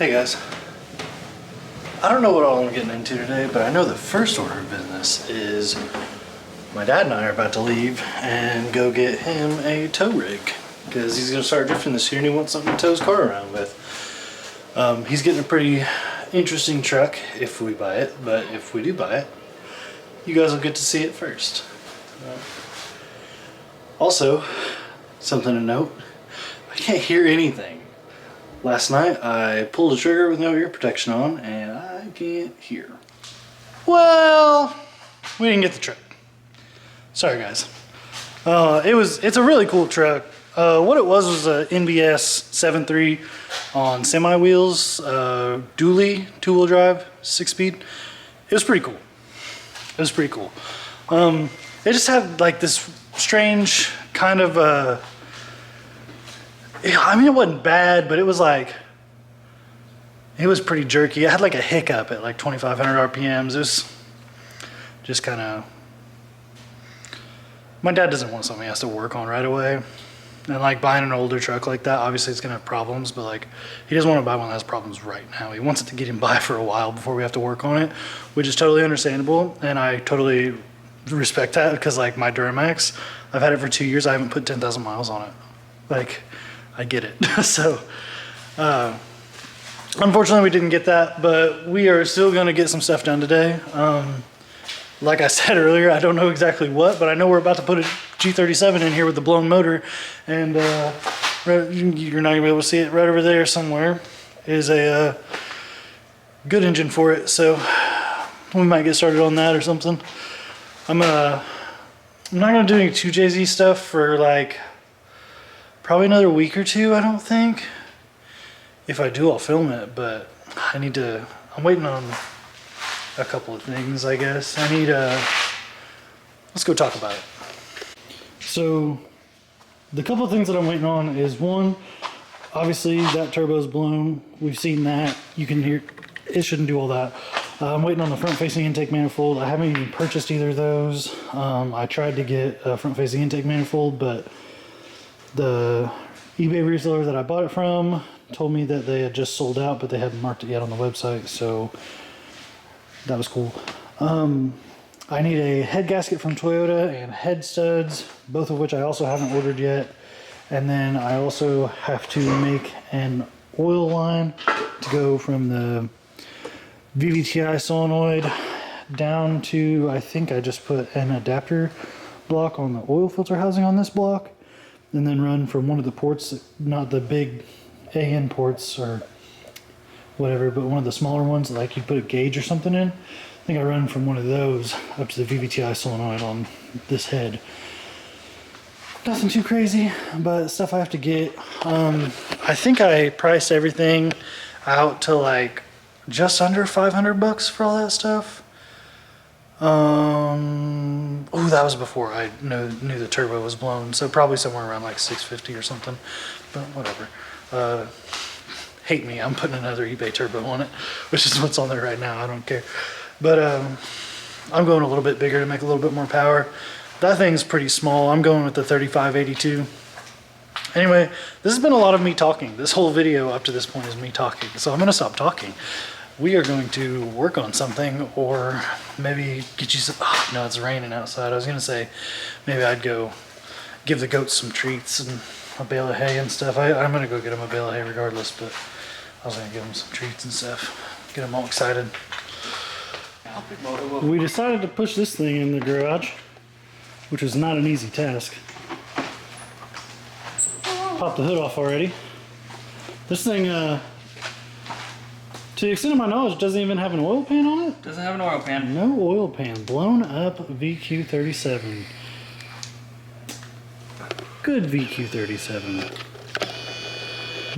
Hey guys, I don't know what all I'm getting into today, but I know the first order of business is my dad and I are about to leave and go get him a tow rig because he's going to start drifting this year and he wants something to tow his car around with. He's getting a pretty interesting truck if we buy it, but if we do buy it, you guys will get to see it first. Also, something to note, I can't hear anything. Last night I pulled a trigger with no ear protection on and I can't hear. Well, we didn't get the truck. Sorry guys. It's a really cool truck. What it was a NBS 7.3 on semi wheels, dually, two-wheel drive, 6-speed. It was pretty cool. It just had like this strange kind of I mean, it wasn't bad, but it was pretty jerky. It had like a hiccup at like 2,500 RPMs. It was just kind of, my dad doesn't want something he has to work on right away. And like buying an older truck like that, obviously it's gonna have problems, but like he doesn't want to buy one that has problems right now. He wants it to get him by for a while before we have to work on it, which is totally understandable. And I totally respect that because like my Duramax, I've had it for 2 years. I haven't put 10,000 miles on it. Like, I get it. So, unfortunately we didn't get that, but we are still gonna get some stuff done today. Like I said earlier, I don't know exactly what, but I know we're about to put a G37 in here with the blown motor, and you're not gonna be able to see it. Right over there somewhere is a good engine for it, so we might get started on that or something. I'm not gonna do any 2JZ stuff for like probably another week or two, I don't think. If I do, I'll film it, but I'm waiting on a couple of things, I guess. Let's go talk about it. So, the couple of things that I'm waiting on is one, obviously that turbo's blown. We've seen that. You can hear, it shouldn't do all that. I'm waiting on the front-facing intake manifold. I haven't even purchased either of those. I tried to get a front-facing intake manifold, but the eBay reseller that I bought it from told me that they had just sold out, but they hadn't marked it yet on the website, so that was cool. I need a head gasket from Toyota and head studs, both of which I also haven't ordered yet. And then I also have to make an oil line to go from the VVTi solenoid down to, I think I just put an adapter block on the oil filter housing on this block, and then run from one of the ports, not the big AN ports or whatever, but one of the smaller ones, like you put a gauge or something in. I think I run from one of those up to the VVTi solenoid on this head. Nothing too crazy, but stuff I have to get. I think I priced everything out to like just under 500 bucks for all that stuff. Oh, that was before I knew the turbo was blown, so probably somewhere around like 650 or something, but whatever. Hate me, I'm putting another eBay turbo on it, which is what's on there right now. I don't care. But I'm going a little bit bigger to make a little bit more power. That thing's pretty small. I'm going with the 3582. Anyway, this has been a lot of me talking. This whole video up to this point is me talking, so I'm gonna stop talking. We are going to work on something, or maybe get you some, oh, no, it's raining outside. I was gonna say maybe I'd go give the goats some treats and a bale of hay and stuff. I'm gonna go get them a bale of hay regardless, but I was gonna give them some treats and stuff, get them all excited. We decided to push this thing in the garage, which was not an easy task. Popped the hood off already. This thing, to the extent of my knowledge, doesn't even have an oil pan on it. Doesn't have an oil pan. No oil pan. Blown up VQ37. Good VQ37.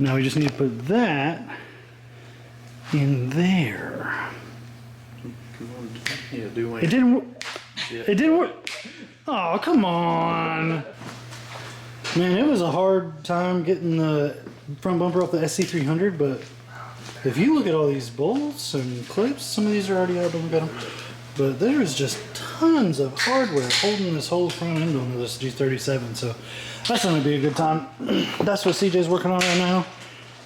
Now we just need to put that in there. Yeah, do it didn't work. Yeah. It didn't work. Oh, come on. Man, it was a hard time getting the front bumper off the SC300, but if you look at all these bolts and clips, some of these are already out, don't look at them, but there's just tons of hardware holding this whole front end onto this G37, so that's going to be a good time. That's what CJ's working on right now.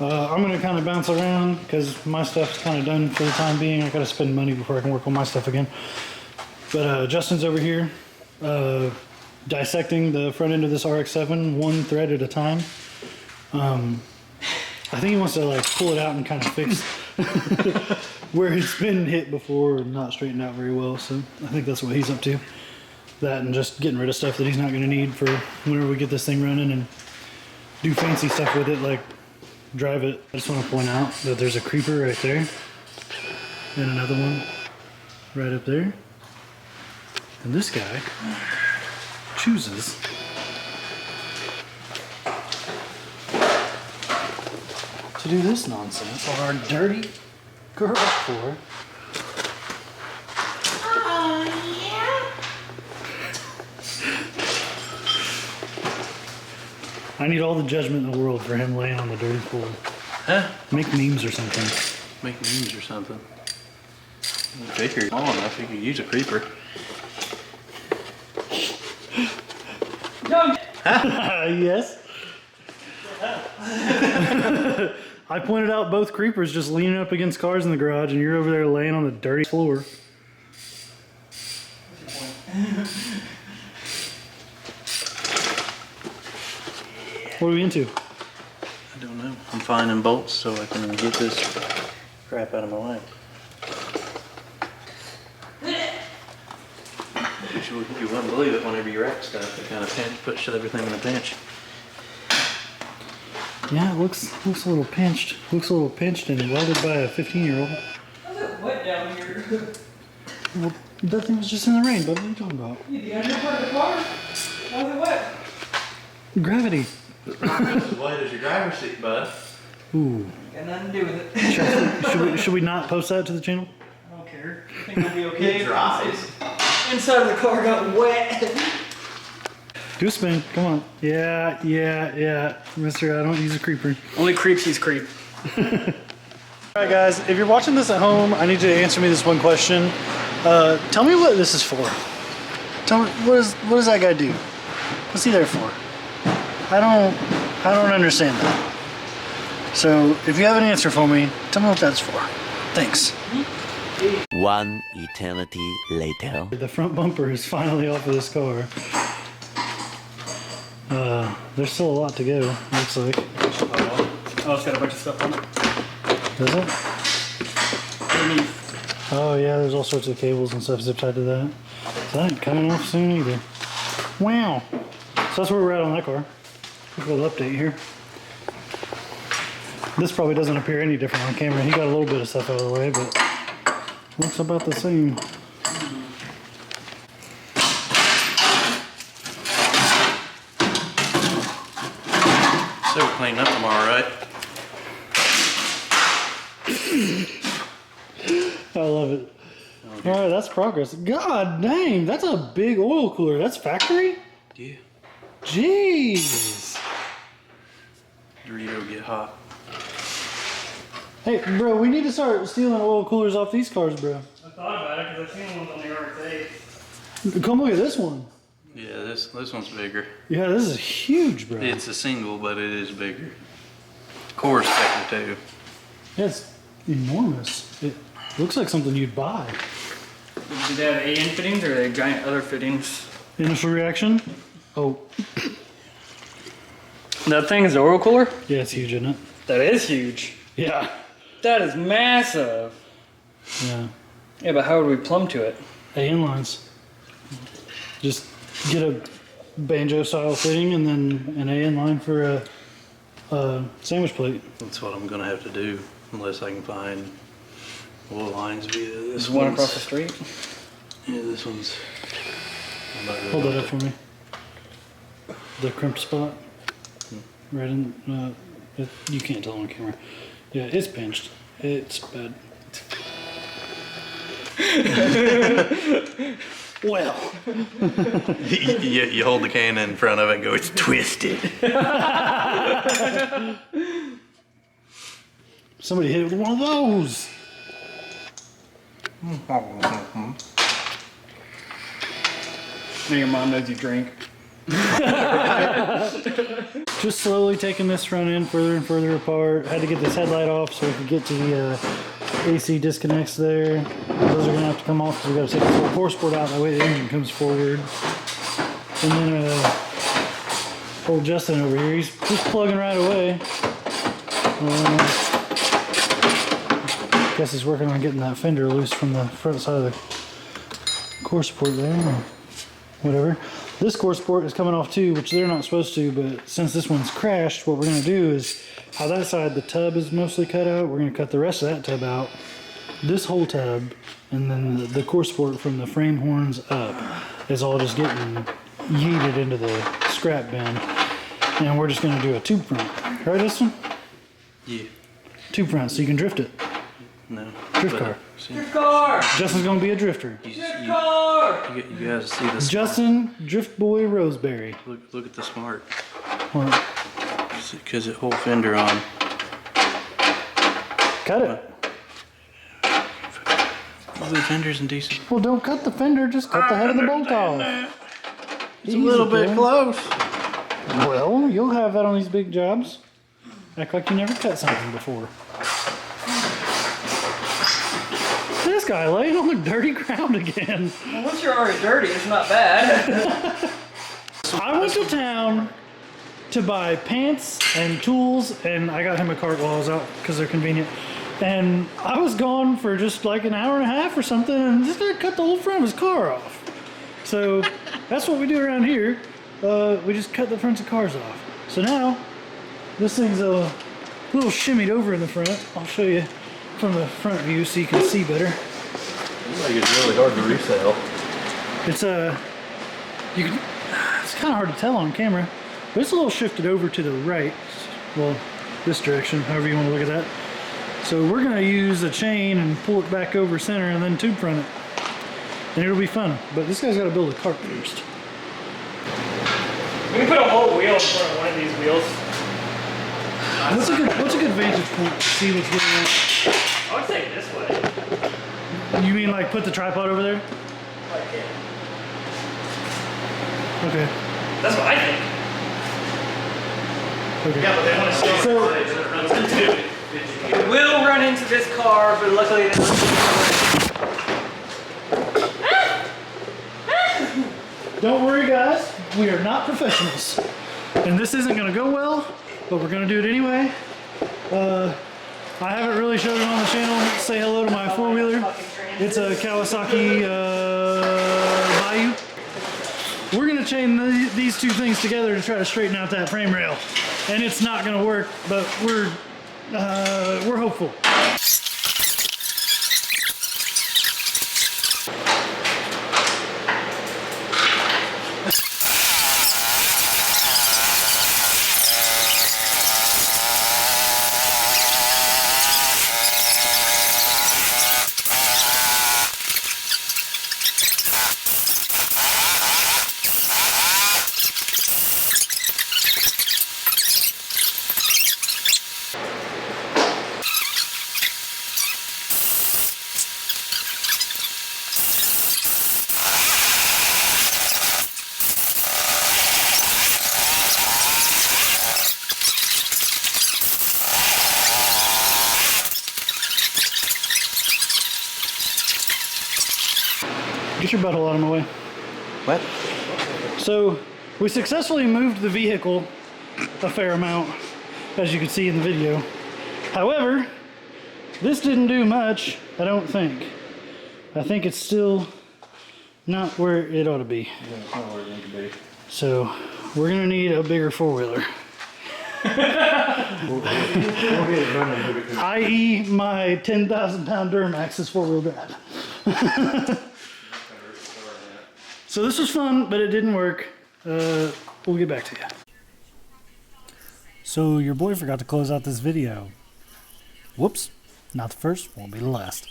I'm gonna kind of bounce around because my stuff's kind of done for the time being. I gotta spend money before I can work on my stuff again. But Justin's over here dissecting the front end of this RX7 one thread at a time. I think he wants to like pull it out and kind of fix where it's been hit before and not straightened out very well. So I think that's what he's up to. That and just getting rid of stuff that he's not going to need for whenever we get this thing running and do fancy stuff with it, like drive it. I just want to point out that there's a creeper right there and another one right up there. And this guy chooses to do this nonsense on our dirty garage floor. Oh, yeah. I need all the judgment in the world for him laying on the dirty floor. Huh? Make memes or something. Make memes or something. Baker, small enough, you could use a creeper. Yes. I pointed out both creepers just leaning up against cars in the garage, and you're over there laying on the dirty floor. What are we into? I don't know. I'm finding bolts so I can get this crap out of my way. You wouldn't believe it whenever you rack stuff, it kind of puts everything in a pinch. Yeah, it looks a little pinched. Looks a little pinched and welded by a 15-year-old. How's it wet down here? Well, that thing was just in the rain, bud. What are you talking about? The under part of the car? How's it wet? Gravity. As wide as your driver's seat, bud. Ooh. Got nothing to do with it. Should we not post that to the channel? I don't care. I think it'll be okay. It dries. Inside of the car got wet. Do a spin. Come on. Yeah. Mister, I don't use a creeper. Only creeps use creep. Alright guys, if you're watching this at home, I need you to answer me this one question. Tell me what this is for. Tell me, what does that guy do? What's he there for? I don't understand that. So, if you have an answer for me, tell me what that's for. Thanks. One eternity later. The front bumper is finally off of this car. There's still a lot to go, looks like. Oh, it's got a bunch of stuff on it. Does it? Underneath. Oh yeah, there's all sorts of cables and stuff zipped tied to that. So that ain't coming off soon either. Wow. So that's where we're at on that car. Quick little update here. This probably doesn't appear any different on camera. He got a little bit of stuff out of the way, but looks about the same. So we're cleaning up tomorrow, right? I love it. Okay. All right, that's progress. God dang, that's a big oil cooler. That's factory? Yeah. Jeez. Dorito get hot. Hey, bro, we need to start stealing oil coolers off these cars, bro. I thought about it because I've seen ones on the RX8. Come look at this one. Yeah, this one's bigger. Yeah, this is huge, bro. It's a single, but it is bigger. Core's thicker too. Yeah, it's enormous. It looks like something you'd buy. Did they have AN fittings or are they giant other fittings? Initial reaction? Oh, That thing is an oil cooler? yeah, it's huge, isn't it? That is huge. Yeah. That is massive. Yeah. Yeah, but how would we plumb to it? AN lines. Just get a banjo style fitting and then an AN line for a sandwich plate. That's what I'm gonna have to do, unless I can find oil lines via this There's one across the street. Yeah, this one's. I'm not really Hold that gonna- up for me. The crimped spot. Right in, you can't tell on camera. Yeah, it's pinched. It's bad. Well. you hold the can in front of it and go, it's twisted. Somebody hit it with one of those. Now your mom knows you drink. Just slowly taking this front end further and further apart. Had to get this headlight off so we could get to the AC disconnects there. Those are gonna have to come off because we gotta take the full core support out. That way the engine comes forward. And then old Justin over here, he's just plugging right away. Guess he's working on getting that fender loose from the front side of the core support there, or whatever. This core support is coming off too, which they're not supposed to, but since this one's crashed, what we're gonna do is, how that side, the tub is mostly cut out, we're gonna cut the rest of that tub out, this whole tub, and then the core support from the frame horns up is all just getting yeeted into the scrap bin. And we're just gonna do a tube front. Right, Justin? Yeah. Tube front, so you can drift it. No. Drift car. Drift car! Justin's gonna be a drifter. Drift car! You guys see this? Justin, Drift Boy Roseberry. Look at the smart. Well, Because it whole fender on. cut it. The fender's in decent. Well, don't cut the fender, just cut the head of the bolt off. It's a little bit close. Well, you'll have that on these big jobs. Act like you never cut something before. This guy laying on the dirty ground again. Well, once you're already dirty, it's not bad. I went to town to buy pants and tools, and I got him a cart while I was out because they're convenient. And I was gone for just like an hour and a half or something, and this guy cut the whole front of his car off. So that's what we do around here. We just cut the fronts of cars off. So now this thing's a little shimmied over in the front. I'll show you from the front view so you can see better. Looks like it's really hard to resell. It's it's kind of hard to tell on camera, but it's a little shifted over to the right. Well, this direction, however you want to look at that. So we're gonna use a chain and pull it back over center and then tube front it. And it'll be fun, but this guy's gotta build a cart first. We can put a whole wheel in front of one of these wheels. What's a good vantage point to see what's going on? I would say this way. You mean like put the tripod over there? Like it. Okay. That's what I think. Okay. Yeah, but they want to show So- it will run into this car, but luckily it doesn't. Don't worry guys, we are not professionals. And this isn't gonna go well, but we're gonna do it anyway. I haven't really showed it on the channel. Say hello to my four-wheeler. It's a Kawasaki Bayou. We're gonna chain these two things together to try to straighten out that frame rail. And it's not gonna work, but we're hopeful. Get your butthole out of my way. What? So we successfully moved the vehicle a fair amount, as you can see in the video. However, this didn't do much, I don't think. I think it's still not where it ought to be. Yeah, it's not where it needs to be. So we're gonna need a bigger four-wheeler. We'll get it running. I.e. my 10,000 pound Duramax is four-wheel drive. So this was fun, but it didn't work. We'll get back to you. So your boy forgot to close out this video. Whoops, not the first, won't be the last.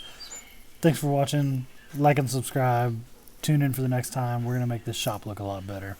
Thanks for watching. Like and subscribe. Tune in for the next time. We're gonna make this shop look a lot better.